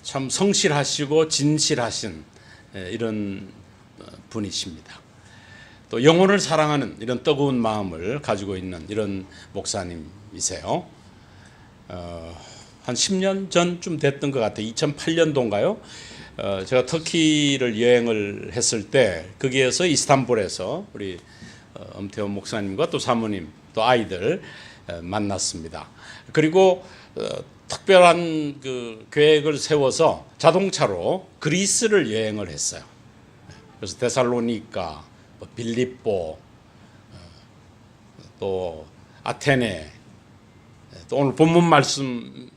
참 성실하시고 진실하신 이런 분이십니다. 또 영혼을 사랑하는 이런 뜨거운 마음을 가지고 있는 이런 목사님이세요. 한 10년 전쯤 됐던 것 같아요. 2008년도인가요? 제가 터키를 여행을 했을 때 거기에서 이스탄불에서 우리 엄태원 목사님과 또 사모님 또 아이들 만났습니다. 그리고 특별한 그 계획을 세워서 자동차로 그리스를 여행을 했어요. 그래서 데살로니가, 빌립보, 또 아테네, 또 오늘 본문 말씀에서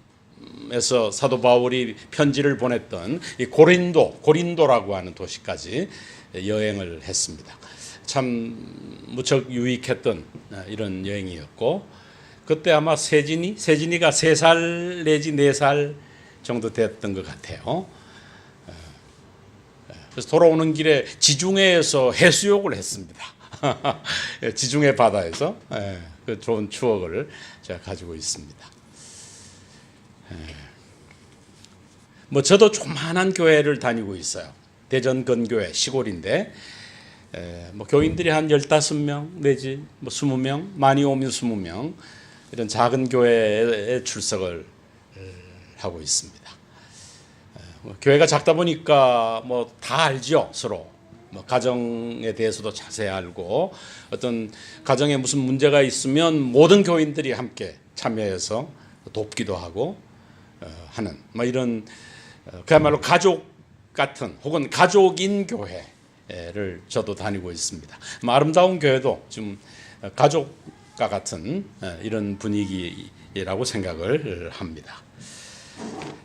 사도 바울이 편지를 보냈던 이 고린도라고 하는 도시까지 여행을 했습니다. 참 무척 유익했던 이런 여행이었고, 그때 아마 세진이가 3살 내지 4살 정도 됐던 것 같아요. 그래서 돌아오는 길에 지중해에서 해수욕을 했습니다. 지중해 바다에서 그 좋은 추억을 제가 가지고 있습니다. 뭐 저도 조그만한 교회를 다니고 있어요. 대전 근교회 시골인데 뭐 교인들이 한 15명 내지 뭐 20명, 많이 오면 20명 이런 작은 교회에 출석을 하고 있습니다. 교회가 작다 보니까 뭐 다 알죠, 서로. 뭐 가정에 대해서도 자세히 알고 어떤 가정에 무슨 문제가 있으면 모든 교인들이 함께 참여해서 돕기도 하고 하는 뭐 이런 그야말로 가족 같은 혹은 가족인 교회를 저도 다니고 있습니다. 아름다운 교회도 좀 가족과 같은 이런 분위기라고 생각을 합니다.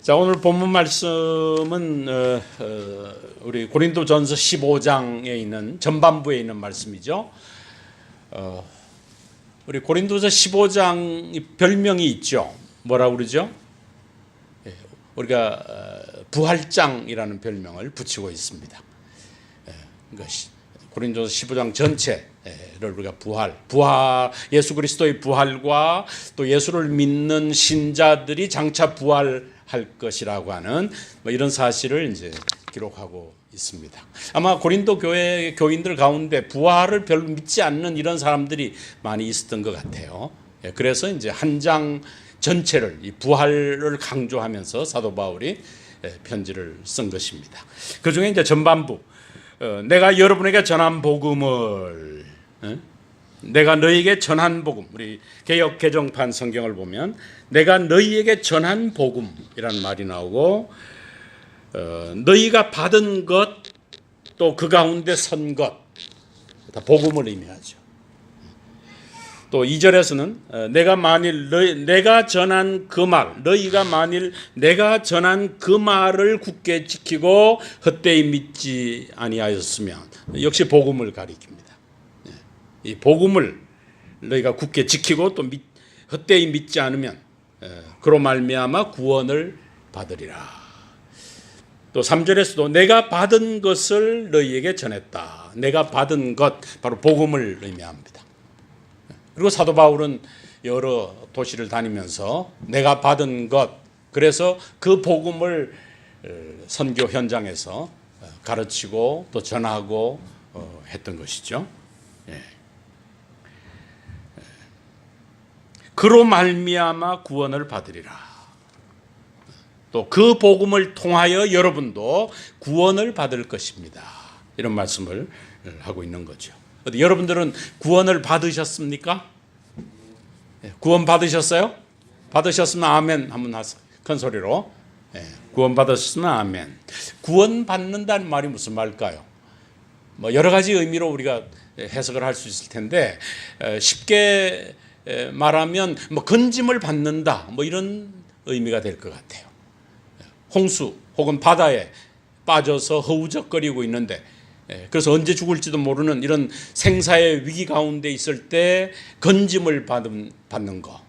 자, 오늘 본문 말씀은 우리 고린도전서 15장에 있는 전반부에 있는 말씀이죠. 우리 고린도서 15장 별명이 있죠. 뭐라고 그러죠? 우리가 부활장이라는 별명을 붙이고 있습니다. 고린도서 15장 전체를 우리가 부활, 예수 그리스도의 부활과 또 예수를 믿는 신자들이 장차 부활할 것이라고 하는 뭐 이런 사실을 이제 기록하고 있습니다. 아마 고린도 교회 교인들 가운데 부활을 별로 믿지 않는 이런 사람들이 많이 있었던 것 같아요. 그래서 이제 한 장 전체를 이 부활을 강조하면서 사도 바울이 편지를 쓴 것입니다. 그 중에 이제 전반부, 내가 여러분에게 전한 복음을, 내가 너희에게 전한 복음, 우리 개역 개정판 성경을 보면 내가 너희에게 전한 복음이라는 말이 나오고, 너희가 받은 것, 또 그 가운데 선 것, 다 복음을 의미하죠. 또 2절에서는 내가 전한 그 말, 너희가 만일 내가 전한 그 말을 굳게 지키고 헛되이 믿지 아니하였으면, 역시 복음을 가리킵니다. 이 복음을 너희가 굳게 지키고 또 헛되이 믿지 않으면 그로 말미암아 구원을 받으리라. 또 3절에서도 내가 받은 것을 너희에게 전했다. 내가 받은 것, 바로 복음을 의미합니다. 그리고 사도 바울은 여러 도시를 다니면서 내가 받은 것, 그래서 그 복음을 선교 현장에서 가르치고 또 전하고 했던 것이죠. 그로 말미암아 구원을 받으리라. 또 그 복음을 통하여 여러분도 구원을 받을 것입니다. 이런 말씀을 하고 있는 거죠. 여러분들은 구원을 받으셨습니까? 구원 받으셨어요? 받으셨으면 아멘 한번 하세요. 큰 소리로. 구원 받으셨으면 아멘. 구원 받는다는 말이 무슨 말일까요? 뭐 여러 가지 의미로 우리가 해석을 할 수 있을 텐데 쉽게 말하면 뭐 건짐을 받는다 뭐 이런 의미가 될 것 같아요. 홍수 혹은 바다에 빠져서 허우적거리고 있는데 그래서 언제 죽을지도 모르는 이런 생사의 위기 가운데 있을 때 건짐을 받는 거,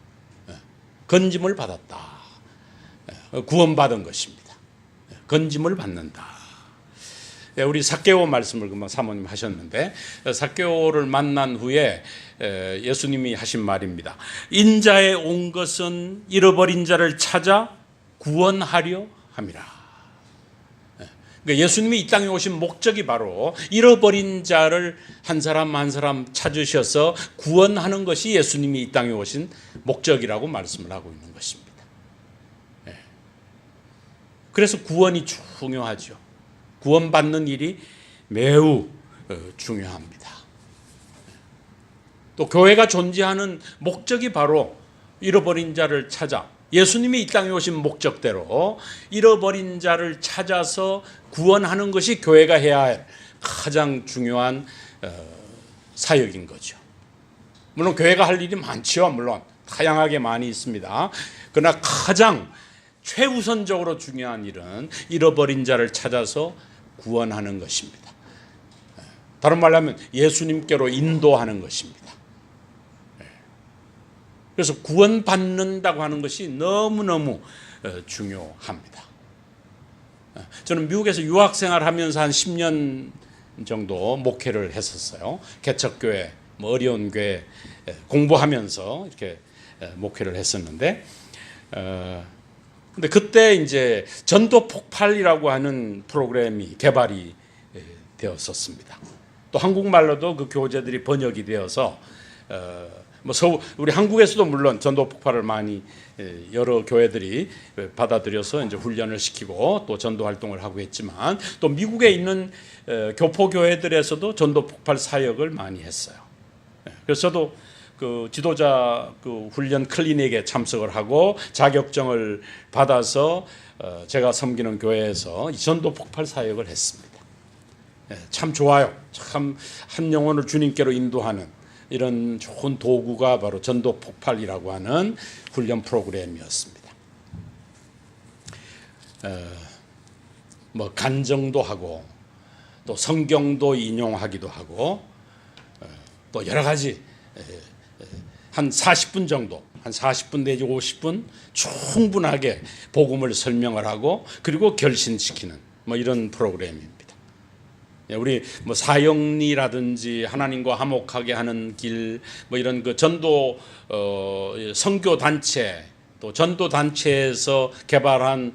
건짐을 받았다, 구원받은 것입니다. 건짐을 받는다. 우리 삭개오 말씀을 금방 사모님 하셨는데, 삭개오를 만난 후에 예수님이 하신 말입니다. 인자에 온 것은 잃어버린 자를 찾아 구원하려 함이라. 그러니까 예수님이 이 땅에 오신 목적이 바로 잃어버린 자를 한 사람 한 사람 찾으셔서 구원하는 것이 예수님이 이 땅에 오신 목적이라고 말씀을 하고 있는 것입니다. 그래서 구원이 중요하죠. 구원받는 일이 매우 중요합니다. 또 교회가 존재하는 목적이 바로 잃어버린 자를 찾아, 예수님이 이 땅에 오신 목적대로 잃어버린 자를 찾아서 구원하는 것이 교회가 해야 할 가장 중요한 사역인 거죠. 물론 교회가 할 일이 많죠. 물론 다양하게 많이 있습니다. 그러나 가장 최우선적으로 중요한 일은 잃어버린 자를 찾아서 구원하는 것입니다. 다른 말로 하면 예수님께로 인도하는 것입니다. 그래서 구원받는다고 하는 것이 너무너무 중요합니다. 저는 미국에서 유학생활 하면서 한 10년 정도 목회를 했었어요. 개척교회, 어려운 교회 공부하면서 이렇게 목회를 했었는데, 근데 그때 이제 전도 폭발이라고 하는 프로그램이 개발이 되었었습니다. 또 한국말로도 그 교재들이 번역이 되어서 우리 한국에서도 물론 전도 폭발을 많이 여러 교회들이 받아들여서 이제 훈련을 시키고 또 전도 활동을 하고 했지만, 또 미국에 있는 교포 교회들에서도 전도 폭발 사역을 많이 했어요. 그래서 저도 그 지도자 그 훈련 클리닉에 참석을 하고 자격증을 받아서 제가 섬기는 교회에서 전도 폭발 사역을 했습니다. 참 좋아요. 참 한 영혼을 주님께로 인도하는 이런 좋은 도구가 바로 전도 폭발이라고 하는 훈련 프로그램이었습니다. 간정도 하고 또 성경도 인용하기도 하고 또 여러 가지 한 40분 정도, 한 40분 내지 50분 충분하게 복음을 설명을 하고 그리고 결신시키는 이런 프로그램입니다. 우리 사형리라든지 하나님과 화목하게 하는 길, 이런 그 전도 선교 단체, 또 전도 단체에서 개발한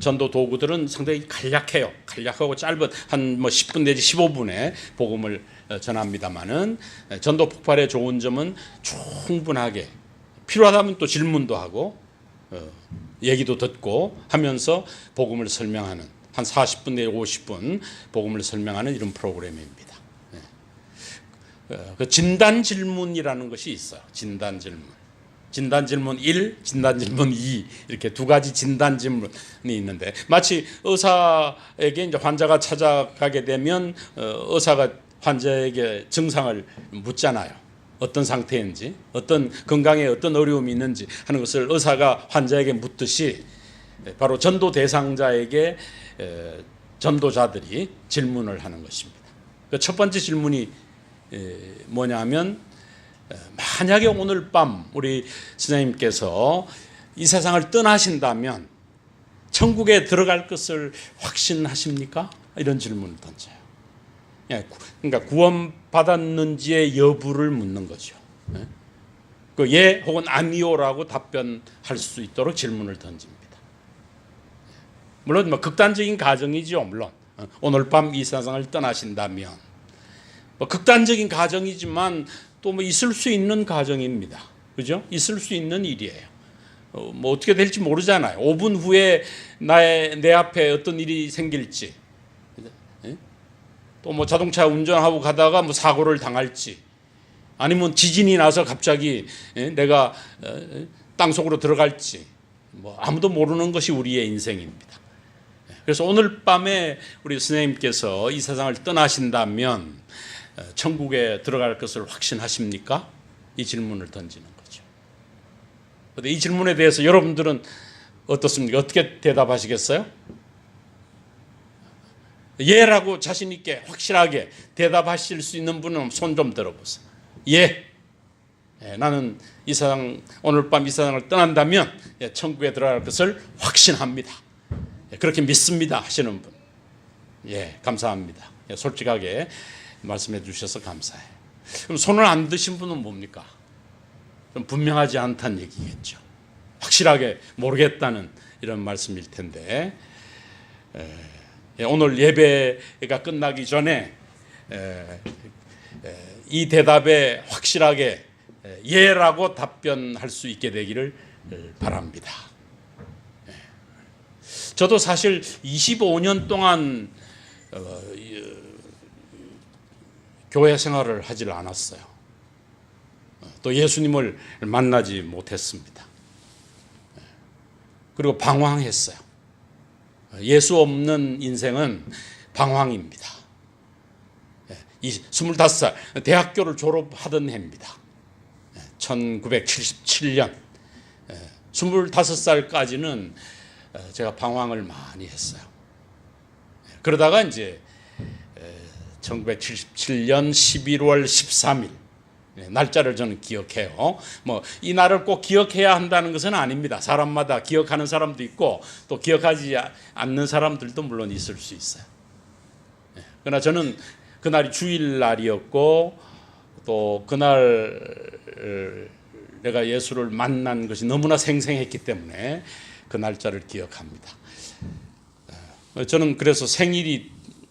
전도 도구들은 상당히 간략해요. 간략하고 짧은 한 10분 내지 15분에 복음을 전합니다만은, 전도 폭발의 좋은 점은 충분하게 필요하다면 또 질문도 하고 얘기도 듣고 하면서 복음을 설명하는, 한 40분 내지 50분 복음을 설명하는 이런 프로그램입니다. 그 진단 질문이라는 것이 있어요. 진단 질문. 진단 질문 1, 진단 질문 2 이렇게 두 가지 진단 질문이 있는데, 마치 의사에게 이제 환자가 찾아가게 되면 의사가 환자에게 증상을 묻잖아요. 어떤 상태인지, 어떤 건강에 어떤 어려움이 있는지 하는 것을 의사가 환자에게 묻듯이 바로 전도 대상자에게 전도자들이 질문을 하는 것입니다. 첫 번째 질문이 뭐냐면, 만약에 오늘 밤 우리 선생님께서 이 세상을 떠나신다면 천국에 들어갈 것을 확신하십니까? 이런 질문을 던져요. 그러니까 구원받았는지의 여부를 묻는 거죠. 그 예 혹은 아니오라고 답변할 수 있도록 질문을 던집니다. 물론 극단적인 가정이죠. 물론 오늘 밤 이 세상을 떠나신다면 극단적인 가정이지만 또 있을 수 있는 가정입니다. 그죠? 있을 수 있는 일이에요. 어떻게 될지 모르잖아요. 5분 후에 내 앞에 어떤 일이 생길지, 또 자동차 운전하고 가다가 사고를 당할지, 아니면 지진이 나서 갑자기 내가 땅속으로 들어갈지, 아무도 모르는 것이 우리의 인생입니다. 그래서 오늘 밤에 우리 선생님께서 이 세상을 떠나신다면 천국에 들어갈 것을 확신하십니까? 이 질문을 던지는 거죠. 그런데 이 질문에 대해서 여러분들은 어떻습니까? 어떻게 대답하시겠어요? 예라고 자신 있게 확실하게 대답하실 수 있는 분은 손 좀 들어보세요. 예, 나는 이 세상, 오늘 밤 이 세상을 떠난다면 천국에 들어갈 것을 확신합니다. 그렇게 믿습니다 하시는 분, 예, 감사합니다. 솔직하게 말씀해 주셔서 감사해요. 그럼 손을 안 드신 분은 뭡니까? 좀 분명하지 않다는 얘기겠죠. 확실하게 모르겠다는 이런 말씀일 텐데, 오늘 예배가 끝나기 전에 이 대답에 확실하게 예라고 답변할 수 있게 되기를 바랍니다. 저도 사실 25년 동안 교회 생활을 하질 않았어요. 또 예수님을 만나지 못했습니다. 그리고 방황했어요. 예수 없는 인생은 방황입니다. 25살 대학교를 졸업하던 해입니다. 1977년 25살까지는 제가 방황을 많이 했어요. 그러다가 이제 1977년 11월 13일 날짜를 저는 기억해요. 뭐 이 날을 꼭 기억해야 한다는 것은 아닙니다. 사람마다 기억하는 사람도 있고 또 기억하지 않는 사람들도 물론 있을 수 있어요. 그러나 저는 그날이 주일날이었고 또 그날 내가 예수를 만난 것이 너무나 생생했기 때문에 그 날짜를 기억합니다. 저는 그래서 생일이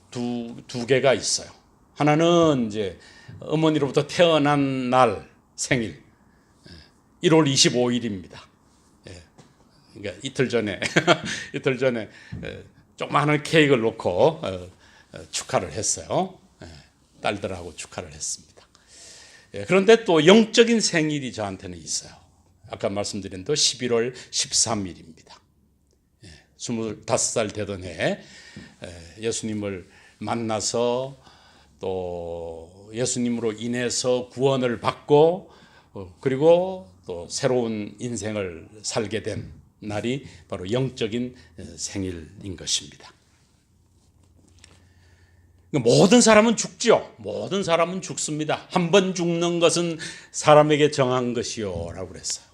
두 개가 있어요. 하나는 이제 어머니로부터 태어난 날 생일 1월 25일입니다. 그러니까 이틀 전에 조그마한 케이크를 놓고 축하를 했어요. 딸들하고 축하를 했습니다. 그런데 또 영적인 생일이 저한테는 있어요. 아까 말씀드린 또 11월 13일입니다. 25살 되던 해 예수님을 만나서 또 예수님으로 인해서 구원을 받고 그리고 또 새로운 인생을 살게 된 날이 바로 영적인 생일인 것입니다. 모든 사람은 죽죠. 모든 사람은 죽습니다. 한 번 죽는 것은 사람에게 정한 것이요 라고 그랬어요.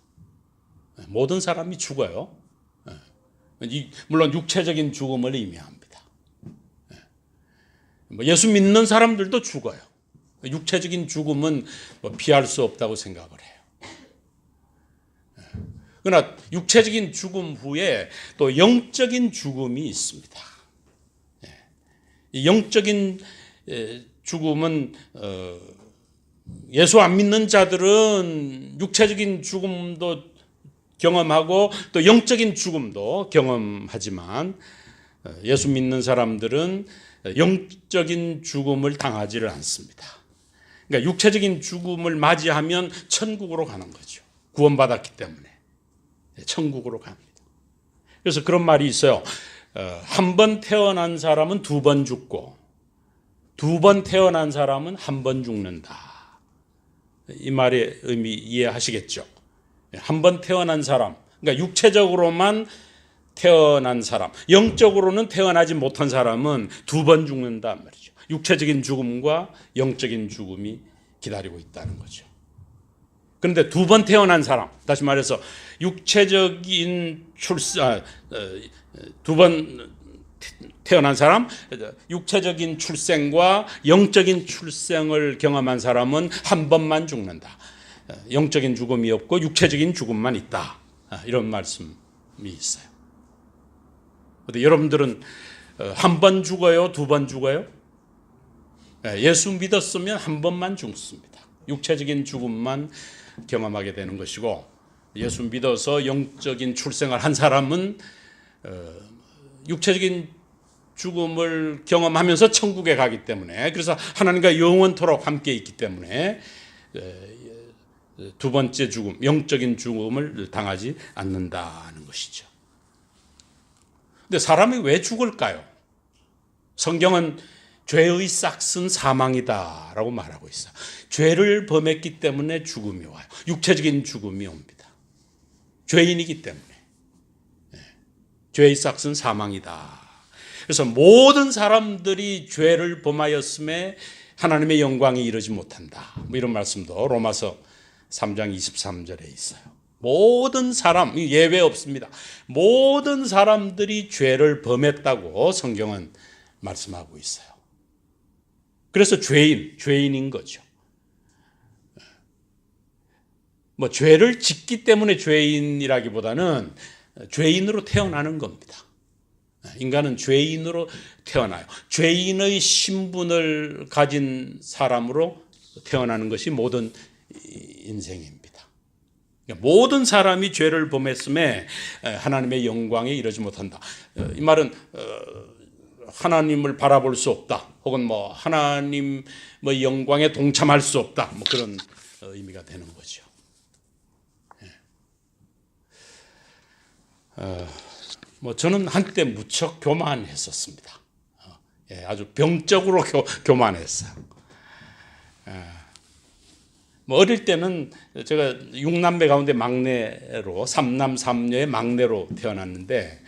모든 사람이 죽어요. 물론 육체적인 죽음을 의미합니다. 예수 믿는 사람들도 죽어요. 육체적인 죽음은 피할 수 없다고 생각을 해요. 그러나 육체적인 죽음 후에 또 영적인 죽음이 있습니다. 영적인 죽음은 예수 안 믿는 자들은 육체적인 죽음도 경험하고 또 영적인 죽음도 경험하지만 예수 믿는 사람들은 영적인 죽음을 당하지를 않습니다. 그러니까 육체적인 죽음을 맞이하면 천국으로 가는 거죠. 구원받았기 때문에 천국으로 갑니다. 그래서 그런 말이 있어요. 한 번 태어난 사람은 두 번 죽고 두 번 태어난 사람은 한 번 죽는다. 이 말의 의미 이해하시겠죠? 한 번 태어난 사람, 그러니까 육체적으로만 태어난 사람, 영적으로는 태어나지 못한 사람은 두 번 죽는단 말이죠. 육체적인 죽음과 영적인 죽음이 기다리고 있다는 거죠. 그런데 두 번 태어난 사람, 다시 말해서 육체적인 두 번 태어난 사람, 육체적인 출생과 영적인 출생을 경험한 사람은 한 번만 죽는다. 영적인 죽음이 없고 육체적인 죽음만 있다. 이런 말씀이 있어요. 근데 여러분들은 한 번 죽어요? 두 번 죽어요? 예수 믿었으면 한 번만 죽습니다. 육체적인 죽음만 경험하게 되는 것이고 예수 믿어서 영적인 출생을 한 사람은 육체적인 죽음을 경험하면서 천국에 가기 때문에 그래서 하나님과 영원토록 함께 있기 때문에 두 번째 죽음, 영적인 죽음을 당하지 않는다는 것이죠. 근데 사람이 왜 죽을까요? 성경은 죄의 싹은 사망이다라고 말하고 있어요. 죄를 범했기 때문에 죽음이 와요. 육체적인 죽음이 옵니다. 죄인이기 때문에. 죄의 싹은 사망이다. 그래서 모든 사람들이 죄를 범하였음에 하나님의 영광이 이르지 못한다. 뭐 이런 말씀도 로마서 3장 23절에 있어요. 모든 사람, 예외 없습니다. 모든 사람들이 죄를 범했다고 성경은 말씀하고 있어요. 그래서 죄인인 거죠. 뭐 죄를 짓기 때문에 죄인이라기보다는 죄인으로 태어나는 겁니다. 인간은 죄인으로 태어나요. 죄인의 신분을 가진 사람으로 태어나는 것이 모든 인생입니다. 모든 사람이 죄를 범했음에 하나님의 영광에 이르지 못한다. 이 말은 하나님을 바라볼 수 없다, 혹은 뭐 하나님의 영광에 동참할 수 없다, 뭐 그런 의미가 되는 거죠. 뭐 저는 한때 무척 교만했었습니다. 아주 병적으로 교만했어요. 뭐 어릴 때는 제가 6남매 가운데 막내로, 3남 3녀의 막내로 태어났는데,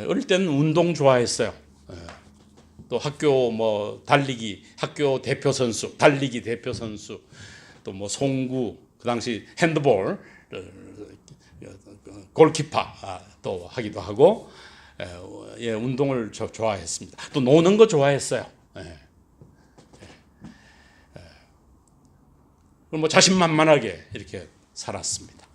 어릴 때는 운동 좋아했어요. 또 학교 뭐 달리기, 학교 대표 선수, 달리기 대표 선수, 또 뭐 송구, 그 당시 핸드볼, 골키퍼 또 하기도 하고, 운동을 좋아했습니다. 또 노는 거 좋아했어요. 뭐 자신만만하게 이렇게 살았습니다.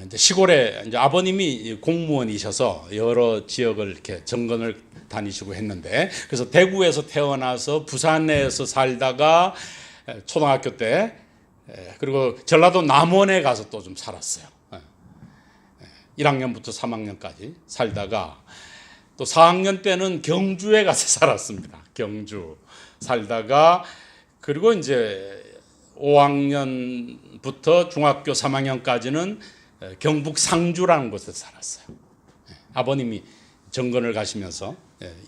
이제 시골에 이제 아버님이 공무원이셔서 여러 지역을 이렇게 정근을 다니시고 했는데, 그래서 대구에서 태어나서 부산에서 살다가 초등학교 때, 그리고 전라도 남원에 가서 또 좀 살았어요. 1학년부터 3학년까지 살다가 또 4학년 때는 경주에 가서 살았습니다. 경주 살다가, 그리고 이제 5학년부터 중학교 3학년까지는 경북 상주라는 곳에 살았어요. 아버님이 정근을 가시면서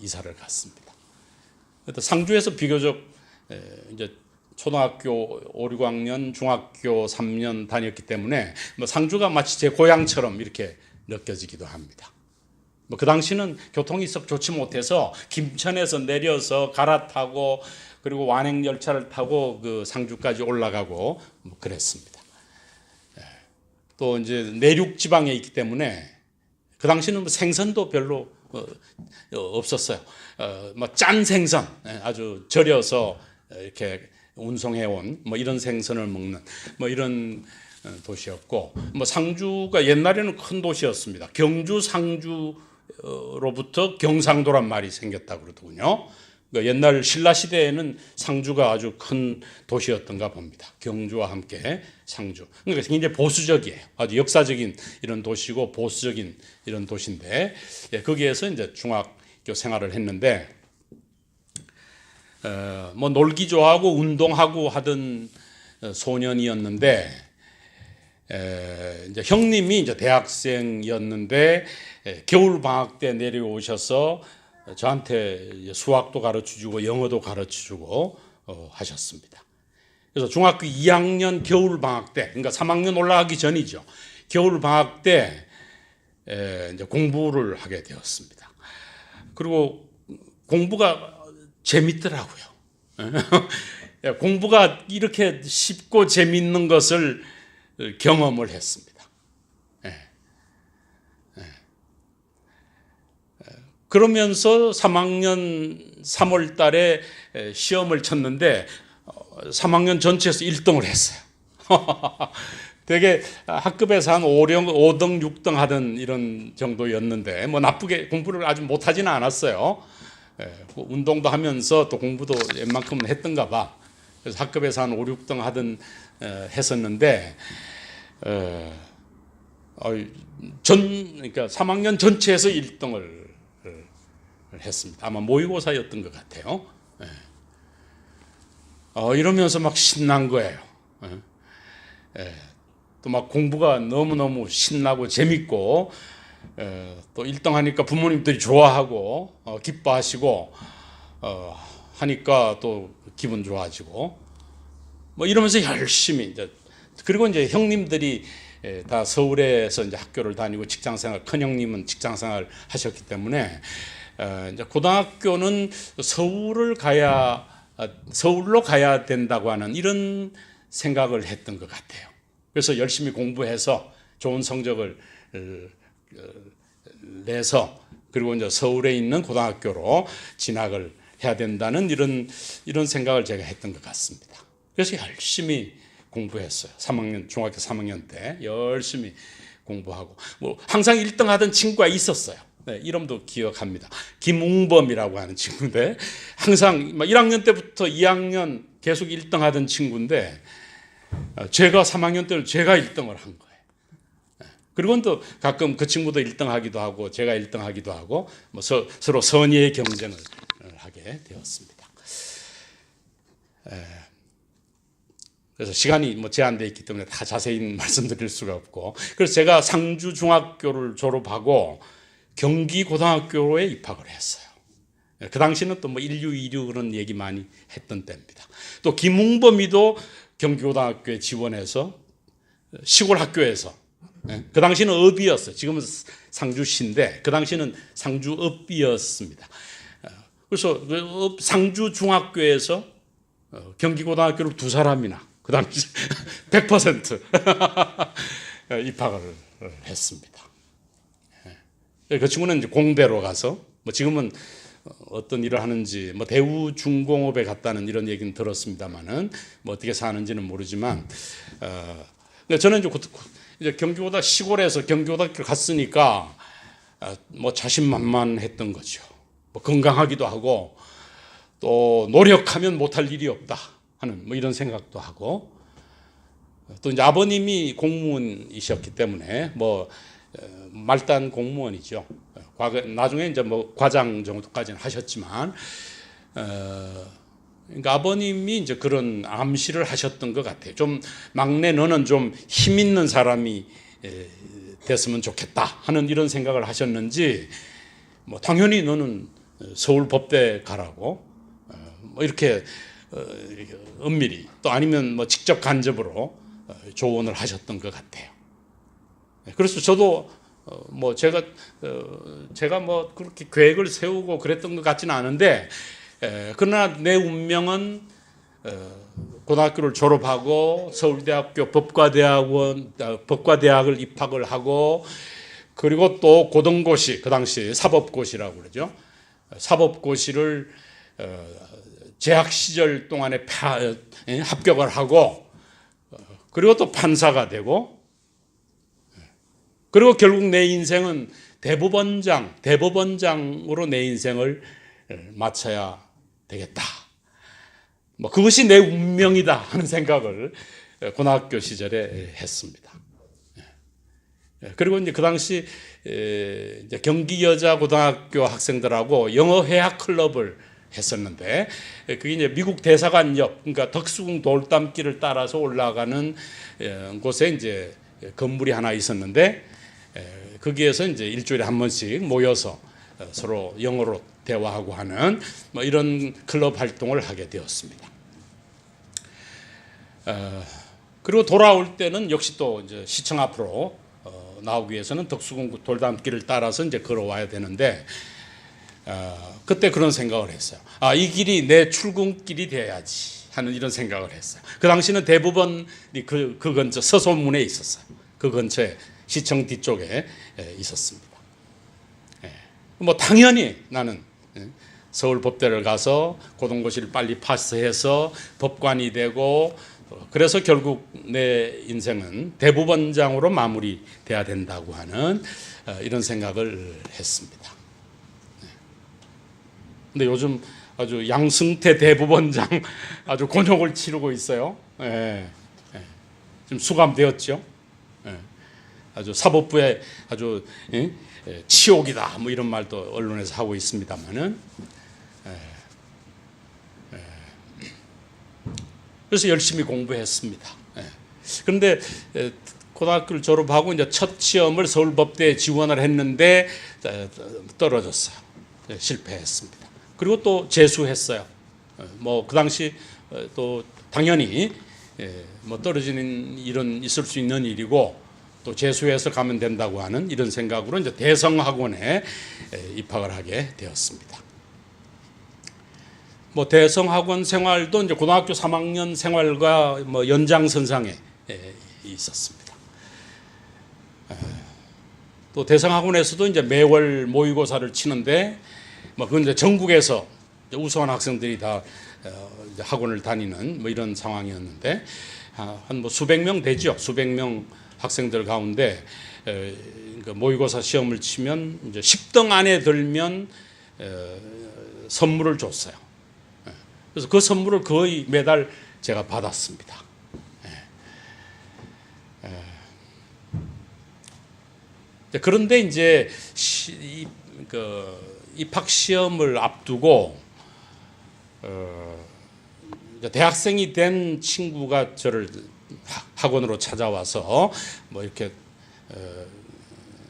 이사를 갔습니다. 상주에서 비교적 이제 초등학교 5, 6학년, 중학교 3년 다녔기 때문에 뭐 상주가 마치 제 고향처럼 이렇게 느껴지기도 합니다. 뭐 그 당시는 교통이 썩 좋지 못해서 김천에서 내려서 갈아타고, 그리고 완행 열차를 타고 그 상주까지 올라가고 뭐 그랬습니다. 또 이제 내륙 지방에 있기 때문에 그 당시는 뭐 생선도 별로 없었어요. 뭐 짠 생선, 아주 절여서 이렇게 운송해온 뭐 이런 생선을 먹는 뭐 이런 도시였고, 뭐 상주가 옛날에는 큰 도시였습니다. 경주 상주로부터 경상도란 말이 생겼다고 그러더군요. 그러니까 옛날 신라 시대에는 상주가 아주 큰 도시였던가 봅니다. 경주와 함께 상주. 그러니까 굉장히 보수적이에요. 아주 역사적인 이런 도시고 보수적인 이런 도시인데, 거기에서 이제 중학교 생활을 했는데, 뭐 놀기 좋아하고 운동하고 하던 소년이었는데, 이제 형님이 이제 대학생이었는데 겨울 방학 때 내려오셔서 저한테 수학도 가르쳐주고 영어도 가르쳐주고 하셨습니다. 그래서 중학교 2학년 겨울 방학 때, 그러니까 3학년 올라가기 전이죠. 겨울 방학 때 이제 공부를 하게 되었습니다. 그리고 공부가 재밌더라고요. 공부가 이렇게 쉽고 재밌는 것을 경험을 했습니다. 그러면서 3학년 3월 달에 시험을 쳤는데 3학년 전체에서 1등을 했어요. 되게 학급에서 한 5등, 6등 하던 이런 정도였는데, 뭐 나쁘게 공부를 아주 못하지는 않았어요. 운동도 하면서 또 공부도 웬만큼은 했던가 봐. 그래서 학급에서 한 5, 6등 하던 했었는데, 그러니까 3학년 전체에서 1등을 했습니다. 아마 모의고사였던 것 같아요. 이러면서 막 신난 거예요. 또 막 공부가 너무너무 신나고 재밌고, 또 1등 하니까 부모님들이 좋아하고 기뻐하시고 하니까 또 기분 좋아지고, 뭐 이러면서 열심히 이제, 그리고 이제 형님들이 다 서울에서 이제 학교를 다니고 직장생활, 큰 형님은 직장생활 하셨기 때문에 이제 고등학교는 서울로 가야 된다고 하는 이런 생각을 했던 것 같아요. 그래서 열심히 공부해서 좋은 성적을 내서, 그리고 이제 서울에 있는 고등학교로 진학을 해야 된다는 이런 생각을 제가 했던 것 같습니다. 그래서 열심히 공부했어요. 중학교 3학년 때 열심히 공부하고 뭐 항상 1등 하던 친구가 있었어요. 네, 이름도 기억합니다. 김웅범이라고 하는 친구인데 항상 1학년 때부터 2학년 계속 1등 하던 친구인데 제가 3학년 때는 제가 1등을 한 거예요. 그리고 또 가끔 그 친구도 1등 하기도 하고 제가 1등 하기도 하고 뭐 서로 선의의 경쟁을 하게 되었습니다. 그래서 시간이 뭐 제한되어 있기 때문에 다 자세히 말씀드릴 수가 없고, 그래서 제가 상주 중학교를 졸업하고 경기 고등학교에 입학을 했어요. 그 당시는 또 뭐 1류, 2류 그런 얘기 많이 했던 때입니다. 또 김웅범이도 경기 고등학교에 지원해서 시골 학교에서, 그 당시는 업이었어요. 지금은 상주시인데 그 당시는 상주업이었습니다. 그래서 상주 중학교에서 경기 고등학교를 두 사람이나 그 당시 100% 입학을 했습니다. 그 친구는 이제 공대로 가서 뭐 지금은 어떤 일을 하는지 뭐 대우중공업에 갔다는 이런 얘기는 들었습니다만은 뭐 어떻게 사는지는 모르지만 저는 이제 경기고등 시골에서 경기고등학교를 갔으니까 뭐 자신만만했던 거죠. 뭐 건강하기도 하고 또 노력하면 못할 일이 없다 하는 뭐 이런 생각도 하고, 또 이제 아버님이 공무원이셨기 때문에 뭐 말단 공무원이죠. 나중에 이제 뭐 과장 정도까지는 하셨지만, 그러니까 아버님이 이제 그런 암시를 하셨던 것 같아요. 좀 막내 너는 좀 힘 있는 사람이 됐으면 좋겠다 하는 이런 생각을 하셨는지, 뭐 당연히 너는 서울 법대 가라고 뭐 이렇게 은밀히 또 아니면 뭐 직접 간접으로 조언을 하셨던 것 같아요. 그래서 저도 뭐 제가 뭐 그렇게 계획을 세우고 그랬던 것 같지는 않은데, 그러나 내 운명은 고등학교를 졸업하고 서울대학교 법과대학을 입학을 하고, 그리고 또 고등고시, 그 당시 사법고시라고 그러죠. 사법고시를 재학 시절 동안에 합격을 하고, 그리고 또 판사가 되고, 그리고 결국 내 인생은 대법원장으로 내 인생을 마쳐야 되겠다. 뭐 그것이 내 운명이다 하는 생각을 고등학교 시절에 했습니다. 그리고 이제 그 당시 이제 경기 여자 고등학교 학생들하고 영어 회화 클럽을 했었는데, 그게 이제 미국 대사관역, 그러니까 덕수궁 돌담길을 따라서 올라가는 곳에 이제 건물이 하나 있었는데, 거기에서 이제 일주일에 한 번씩 모여서 서로 영어로 대화하고 하는 뭐 이런 클럽 활동을 하게 되었습니다. 그리고 돌아올 때는 역시 또 이제 시청 앞으로 나오기 위해서는 덕수궁 돌담길을 따라서 이제 걸어와야 되는데, 그때 그런 생각을 했어요. 이 길이 내 출근길이 돼야지 하는 이런 생각을 했어요. 그 당시는 대법원이 그 근처 서소문에 있었어요. 그 근처에 시청 뒤쪽에 있었습니다. 뭐 당연히 나는 서울 법대를 가서 고등고시를 빨리 파스해서 법관이 되고, 그래서 결국 내 인생은 대법원장으로 마무리돼야 된다고 하는 이런 생각을 했습니다. 근데 요즘 아주 양승태 대법원장 아주 곤욕을 치르고 있어요. 지금 수감되었죠. 아주 사법부의 아주 치욕이다 뭐 이런 말도 언론에서 하고 있습니다만은, 그래서 열심히 공부했습니다. 그런데 고등학교를 졸업하고 이제 첫 시험을 서울법대에 지원을 했는데 떨어졌어요. 실패했습니다. 그리고 또 재수했어요. 뭐 그 당시 또 당연히 뭐 떨어지는 일은 있을 수 있는 일이고, 또 재수해서 가면 된다고 하는 이런 생각으로 이제 대성학원에 입학을 하게 되었습니다. 뭐 대성학원 생활도 이제 고등학교 3학년 생활과 뭐 연장선상에 있었습니다. 또 대성학원에서도 이제 매월 모의고사를 치는데, 뭐 그건 이제 전국에서 우수한 학생들이 다 학원을 다니는 뭐 이런 상황이었는데, 한 뭐 수백 명 되죠. 수백 명 학생들 가운데 그 모의고사 시험을 치면 이제 10등 안에 들면 선물을 줬어요. 그래서 그 선물을 거의 매달 제가 받았습니다. 그런데 이제 입학 시험을 앞두고 대학생이 된 친구가 저를 학원으로 찾아와서 뭐 이렇게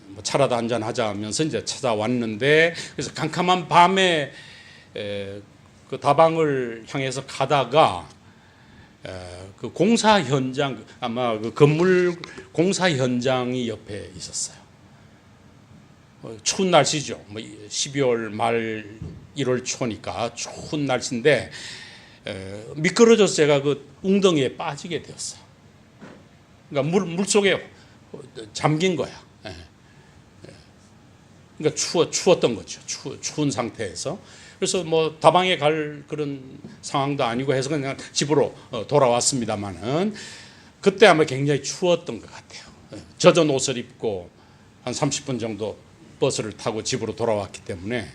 뭐 차라도 한잔 하자 하면서 이제 찾아왔는데, 그래서 캄캄한 밤에 그 다방을 향해서 가다가 그 공사 현장, 아마 그 건물 공사 현장이 옆에 있었어요. 추운 날씨죠. 뭐 12월 말 1월 초니까 추운 날씨인데 미끄러져서 제가 그 웅덩이에 빠지게 되었어요. 그러니까 물 속에 잠긴 거야. 그러니까 추웠던 거죠. 추운 상태에서. 그래서 뭐 다방에 갈 그런 상황도 아니고 해서 그냥 집으로 돌아왔습니다만은, 그때 아마 굉장히 추웠던 것 같아요. 젖은 옷을 입고 한 30분 정도 버스를 타고 집으로 돌아왔기 때문에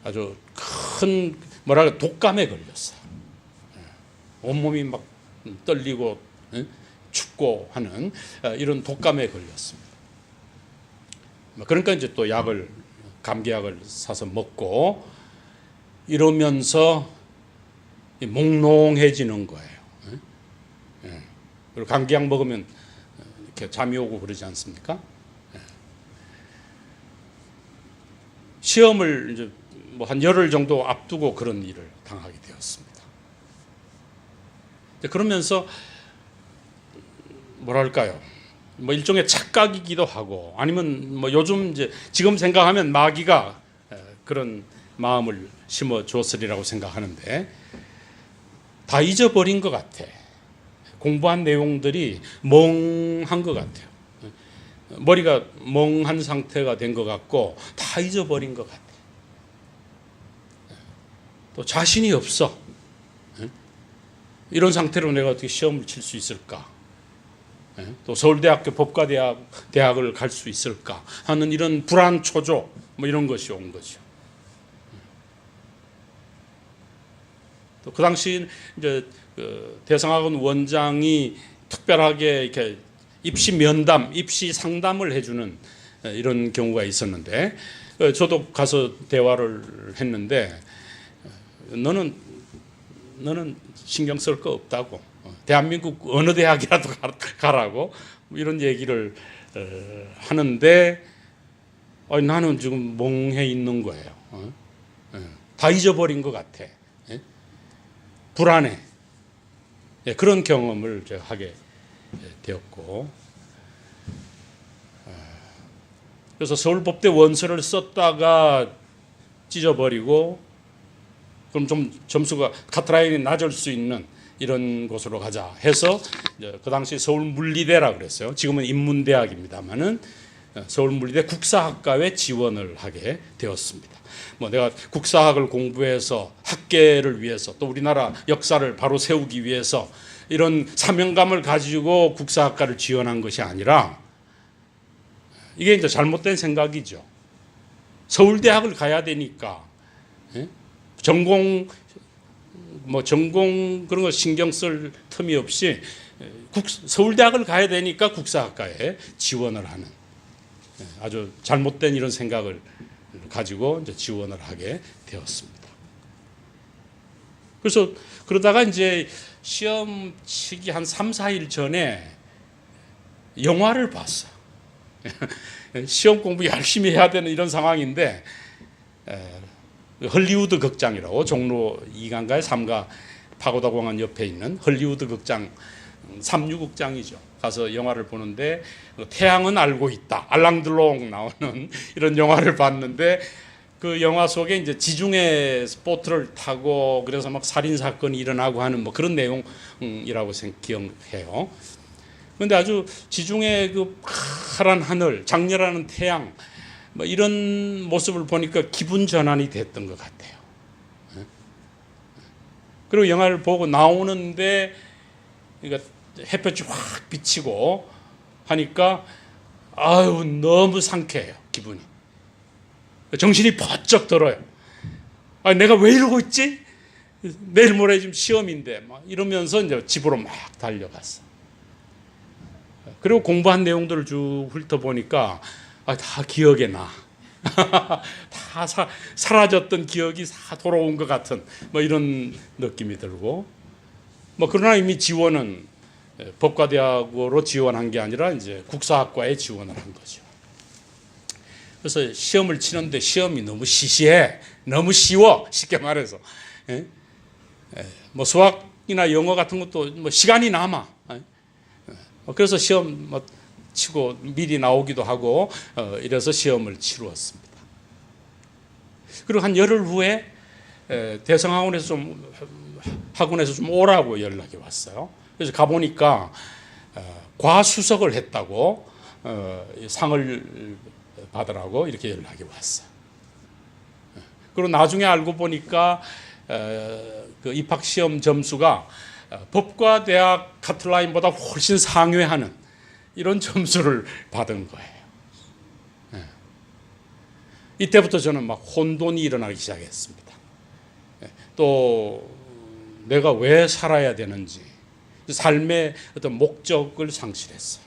아주 큰 뭐랄까 독감에 걸렸어요. 온몸이 막 떨리고 춥고 하는 이런 독감에 걸렸습니다. 그러니까 이제 또 감기약을 사서 먹고 이러면서 몽롱해지는 거예요. 그리고 감기약 먹으면 이렇게 잠이 오고 그러지 않습니까? 시험을 이제 뭐 한 열흘 정도 앞두고 그런 일을 당하게 되었습니다. 그러면서 뭐랄까요? 뭐 일종의 착각이기도 하고, 아니면 뭐 요즘 이제 지금 생각하면 마귀가 그런 마음을 심어 줬으리라고 생각하는데, 다 잊어버린 것 같아. 공부한 내용들이 멍한 것 같아요. 머리가 멍한 상태가 된 것 같고 다 잊어버린 것 같아. 또 자신이 없어. 이런 상태로 내가 어떻게 시험을 칠 수 있을까? 또 서울대학교 법과대학을 갈 수 있을까 하는 이런 불안 초조, 뭐 이런 것이 온 거죠. 또 그 당시 이제 그 대성학원 원장이 특별하게 이렇게 입시 면담, 입시 상담을 해주는 이런 경우가 있었는데, 저도 가서 대화를 했는데, 너는 신경 쓸 거 없다고, 대한민국 어느 대학이라도 가라고 이런 얘기를 하는데, 나는 지금 멍해 있는 거예요. 다 잊어버린 것 같아. 불안해. 그런 경험을 제가 하게 되었고, 그래서 서울법대 원서를 썼다가 찢어버리고, 그럼 좀 점수가 카트라인이 낮을 수 있는 이런 곳으로 가자 해서 그 당시 서울물리대라 그랬어요. 지금은 인문대학입니다만은 서울물리대 국사학과에 지원을 하게 되었습니다. 뭐 내가 국사학을 공부해서 학계를 위해서, 또 우리나라 역사를 바로 세우기 위해서 이런 사명감을 가지고 국사학과를 지원한 것이 아니라, 이게 이제 잘못된 생각이죠. 서울대학을 가야 되니까 전공 그런 거 신경 쓸 틈이 없이 서울대학을 가야 되니까 국사학과에 지원을 하는 아주 잘못된 이런 생각을 가지고 이제 지원을 하게 되었습니다. 그래서 그러다가 이제 시험 치기 한 3, 4일 전에 영화를 봤어요. 시험 공부 열심히 해야 되는 이런 상황인데, 헐리우드 극장이라고 종로 2가인가에 3가 파고다공원 옆에 있는 헐리우드 극장, 3류 극장이죠. 가서 영화를 보는데 태양은 알고 있다, 알랑들롱 나오는 이런 영화를 봤는데, 그 영화 속에 이제 지중해 보트를 타고 그래서 막 살인 사건이 일어나고 하는 뭐 그런 내용이라고 기억해요. 그런데 아주 지중해 그 파란 하늘, 장렬하는 태양, 뭐 이런 모습을 보니까 기분 전환이 됐던 것 같아요. 그리고 영화를 보고 나오는데, 그러니까 햇볕이 확 비치고 하니까 아유 너무 상쾌해요. 기분이. 정신이 번쩍 들어요. 아, 내가 왜 이러고 있지? 내일 모레 지금 시험인데 막 이러면서 이제 집으로 막 달려갔어. 그리고 공부한 내용들을 쭉 훑어보니까 다 기억에 나. 다 사라졌던 기억이 다 돌아온 것 같은 뭐 이런 느낌이 들고, 뭐 그러나 이미 지원은 법과대학으로 지원한 게 아니라 이제 국사학과에 지원을 한 거죠. 그래서 시험을 치는데 시험이 너무 시시해, 너무 쉬워, 쉽게 말해서. 뭐 수학이나 영어 같은 것도 뭐 시간이 남아. 그래서 시험 뭐 치고 미리 나오기도 하고 이래서 시험을 치루었습니다. 그리고 한 열흘 후에 대성학원에서 좀 오라고 연락이 왔어요. 그래서 가보니까 과수석을 했다고 상을 받으라고 이렇게 연락이 왔어요. 그리고 나중에 알고 보니까 그 입학시험 점수가 법과대학 카트라인보다 훨씬 상회하는 이런 점수를 받은 거예요. 이때부터 저는 막 혼돈이 일어나기 시작했습니다. 또 내가 왜 살아야 되는지, 삶의 어떤 목적을 상실했어요.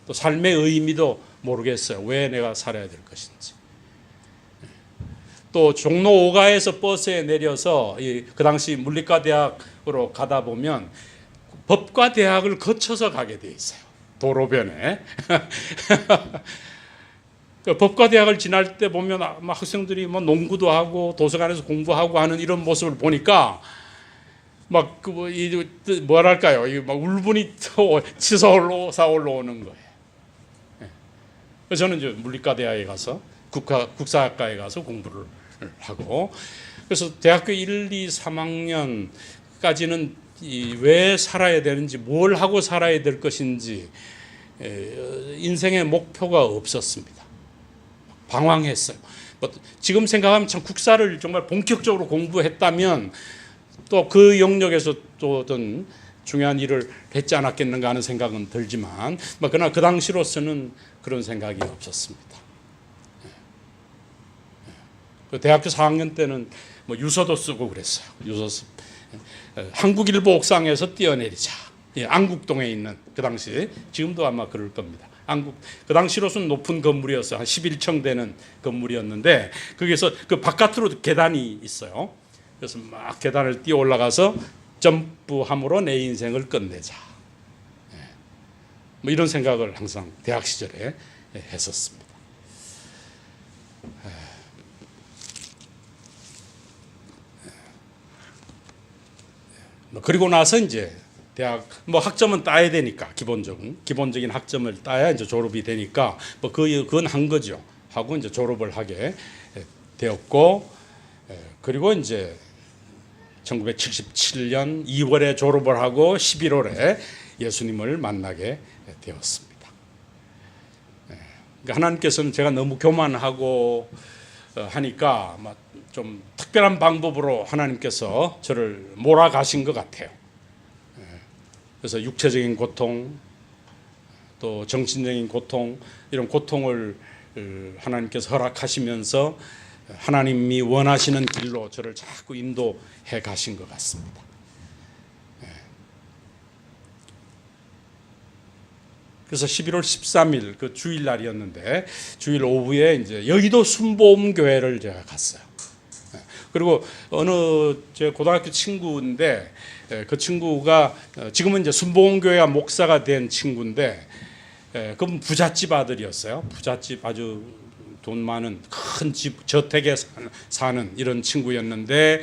또 삶의 의미도 모르겠어요. 왜 내가 살아야 될 것인지. 또 종로 5가에서 버스에 내려서 그 당시 물리과대학으로 가다 보면 법과대학을 거쳐서 가게 돼 있어요. 도로변에. 법과대학을 지날 때 보면 학생들이 뭐 농구도 하고 도서관에서 공부하고 하는 이런 모습을 보니까 막 뭐랄까요, 막 울분이 치솟아 올라오는 거예요. 그래서 저는 이제 물리과대학에 가서 국사학과에 가서 공부를 하고, 그래서 대학교 1, 2, 3학년까지는 왜 살아야 되는지, 뭘 하고 살아야 될 것인지 인생의 목표가 없었습니다. 방황했어요. 지금 생각하면 참 국사를 정말 본격적으로 공부했다면 또 그 영역에서 또 어떤 중요한 일을 했지 않았겠는가 하는 생각은 들지만, 그러나 그 당시로서는 그런 생각이 없었습니다. 대학교 4학년 때는 뭐 유서도 쓰고 그랬어요. 유서 한국일보 옥상에서 뛰어내리자. 안국동에 있는, 그 당시 지금도 아마 그럴 겁니다. 그 당시로서는 높은 건물이었어요. 한 11층 되는 건물이었는데 거기서 그 바깥으로 계단이 있어요. 그래서 막 계단을 뛰어 올라가서 점프함으로 내 인생을 끝내자. 뭐 이런 생각을 항상 대학 시절에 했었습니다. 그리고 나서 이제 대학 뭐 학점은 따야 되니까 기본적인 학점을 따야 이제 졸업이 되니까 뭐 그건 한 거죠. 하고 이제 졸업을 하게 되었고, 그리고 이제 1977년 2월에 졸업을 하고 11월에 예수님을 만나게 되었습니다. 그러니까 하나님께서는 제가 너무 교만하고 하니까 좀 특별한 방법으로 하나님께서 저를 몰아가신 것 같아요. 그래서 육체적인 고통, 또 정신적인 고통, 이런 고통을 하나님께서 허락하시면서 하나님이 원하시는 길로 저를 자꾸 인도해 가신 것 같습니다. 그래서 11월 13일 그 주일날이었는데 주일 오후에 이제 여의도 순복음교회를 제가 갔어요. 그리고 어느 제 고등학교 친구인데 그 친구가 지금은 이제 순복음교회가 목사가 된 친구인데 그분 부잣집 아들이었어요. 부잣집 아주 돈 많은 큰 집 저택에 사는 이런 친구였는데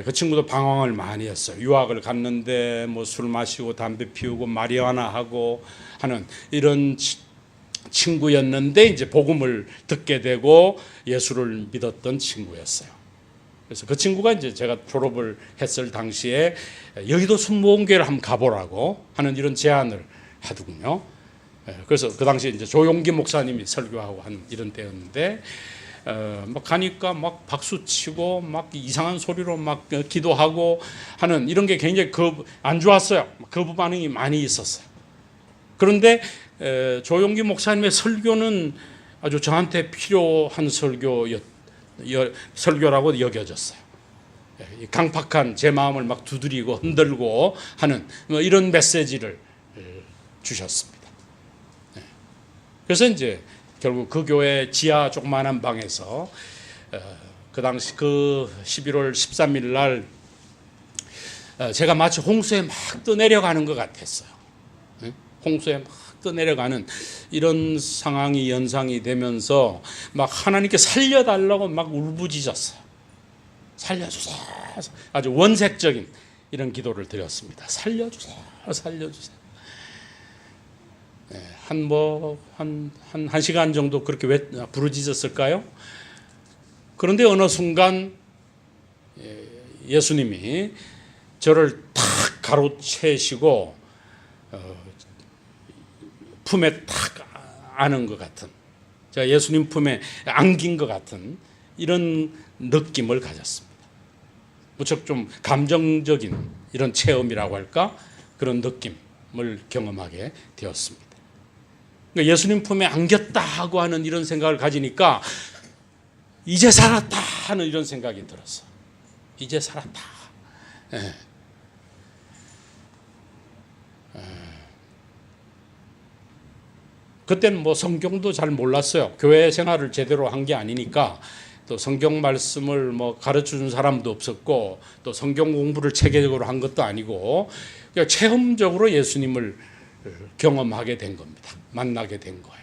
그 친구도 방황을 많이 했어요. 유학을 갔는데 뭐 술 마시고 담배 피우고 마리화나 하고 하는 이런 친구였는데 이제 복음을 듣게 되고 예수를 믿었던 친구였어요. 그래서 그 친구가 이제 제가 졸업을 했을 당시에 여의도 순복음교회를 한번 가보라고 하는 이런 제안을 하더군요. 그래서 그 당시에 이제 조용기 목사님이 설교하고 한 이런 때였는데 막 가니까 막 박수 치고 막 이상한 소리로 막 기도하고 하는 이런 게 굉장히 안 좋았어요. 거부 반응이 많이 있었어요. 그런데 조용기 목사님의 설교는 아주 저한테 필요한 설교라고 여겨졌어요. 강팍한 제 마음을 막 두드리고 흔들고 하는 뭐 이런 메시지를 주셨습니다. 그래서 이제 결국 그 교회 지하 조그마한 방에서 그 당시 그 11월 13일 날 제가 마치 홍수에 막 떠내려가는 것 같았어요. 홍수에 막 떠내려가는 이런 상황이 연상이 되면서 막 하나님께 살려달라고 막 울부짖었어요. 살려주세요. 아주 원색적인 이런 기도를 드렸습니다. 살려주세요. 살려주세요. 한 시간 정도 그렇게 부르짖었을까요? 그런데 어느 순간 예수님이 저를 탁 가로채시고 품에 탁 안은 것 같은, 제가 예수님 품에 안긴 것 같은 이런 느낌을 가졌습니다. 무척 좀 감정적인 이런 체험이라고 할까? 그런 느낌을 경험하게 되었습니다. 그러니까 예수님 품에 안겼다고 하는 이런 생각을 가지니까 이제 살았다 하는 이런 생각이 들었어. 이제 살았다. 예. 그때는 뭐 성경도 잘 몰랐어요. 교회 생활을 제대로 한 게 아니니까 또 성경 말씀을 뭐 가르쳐 준 사람도 없었고 또 성경 공부를 체계적으로 한 것도 아니고 그냥 체험적으로 예수님을 경험하게 된 겁니다. 만나게 된 거예요.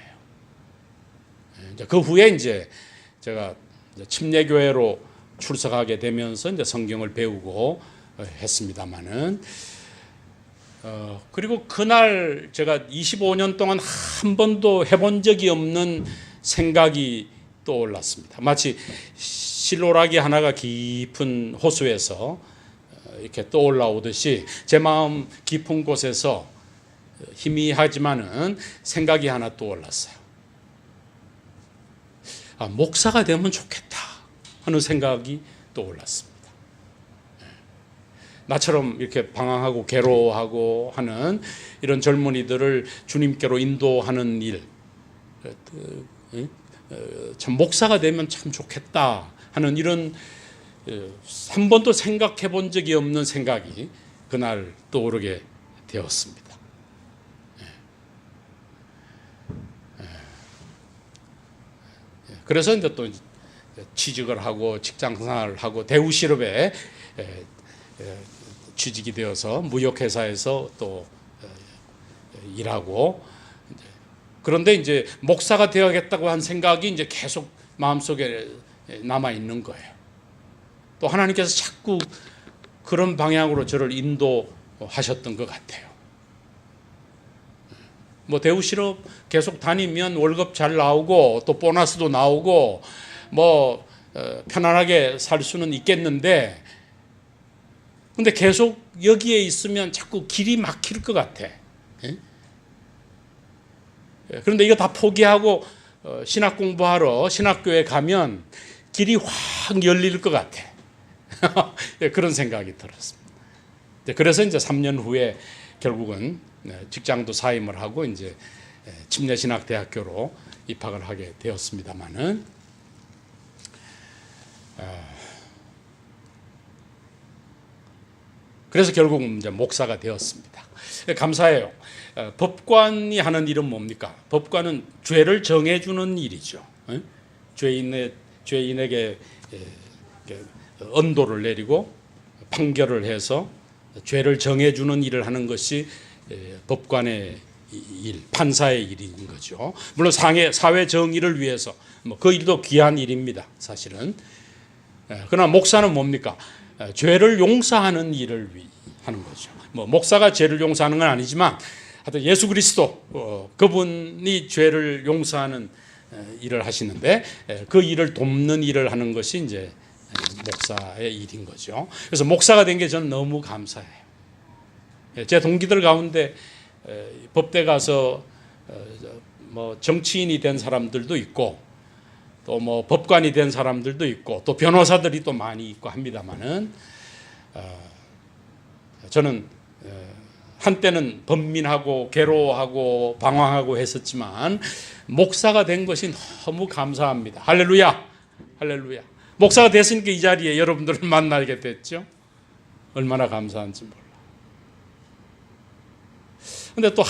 그 후에 이제 제가 침례교회로 출석하게 되면서 이제 성경을 배우고 했습니다만은 그리고 그날 제가 25년 동안 한 번도 해본 적이 없는 생각이 떠올랐습니다. 마치 실로라기 하나가 깊은 호수에서 이렇게 떠올라오듯이 제 마음 깊은 곳에서 희미하지만은 생각이 하나 떠올랐어요. 목사가 되면 좋겠다 하는 생각이 떠올랐습니다. 나처럼 이렇게 방황하고 괴로워하고 하는 이런 젊은이들을 주님께로 인도하는 일, 참 목사가 되면 참 좋겠다 하는 이런 한 번도 생각해 본 적이 없는 생각이 그날 떠오르게 되었습니다. 그래서 이제 또 취직을 하고 직장 생활을 하고 대우실업에 취직이 되어서 무역회사에서 또 일하고, 그런데 이제 목사가 되어야겠다고 한 생각이 이제 계속 마음속에 남아 있는 거예요. 또 하나님께서 자꾸 그런 방향으로 저를 인도하셨던 것 같아요. 뭐 대우실업 계속 다니면 월급 잘 나오고 또 보너스도 나오고 뭐 편안하게 살 수는 있겠는데, 근데 계속 여기에 있으면 자꾸 길이 막힐 것 같아. 그런데 이거 다 포기하고 신학 공부하러 신학교에 가면 길이 확 열릴 것 같아. 그런 생각이 들었습니다. 그래서 이제 3년 후에 결국은 직장도 사임을 하고 이제 침례신학대학교로 입학을 하게 되었습니다만은, 그래서 결국 이제 목사가 되었습니다. 감사해요. 법관이 하는 일은 뭡니까? 법관은 죄를 정해주는 일이죠. 죄인에게 언도를 내리고 판결을 해서 죄를 정해주는 일을 하는 것이 법관의 일, 판사의 일인 거죠. 물론 사회 정의를 위해서 그 일도 귀한 일입니다, 사실은. 그러나 목사는 뭡니까? 죄를 용서하는 일을 하는 거죠. 뭐 목사가 죄를 용서하는 건 아니지만 하여튼 예수 그리스도 그분이 죄를 용서하는 일을 하시는데 그 일을 돕는 일을 하는 것이 이제 목사의 일인 거죠. 그래서 목사가 된 게 저는 너무 감사해요. 제 동기들 가운데 법대 가서 뭐 정치인이 된 사람들도 있고 또 뭐 법관이 된 사람들도 있고 또 변호사들이 또 많이 있고 합니다만은 저는 한때는 번민하고 괴로워하고 방황하고 했었지만 목사가 된 것이 너무 감사합니다. 할렐루야. 할렐루야. 목사가 됐으니까 이 자리에 여러분들을 만나게 됐죠. 얼마나 감사한지 몰라. 근데 또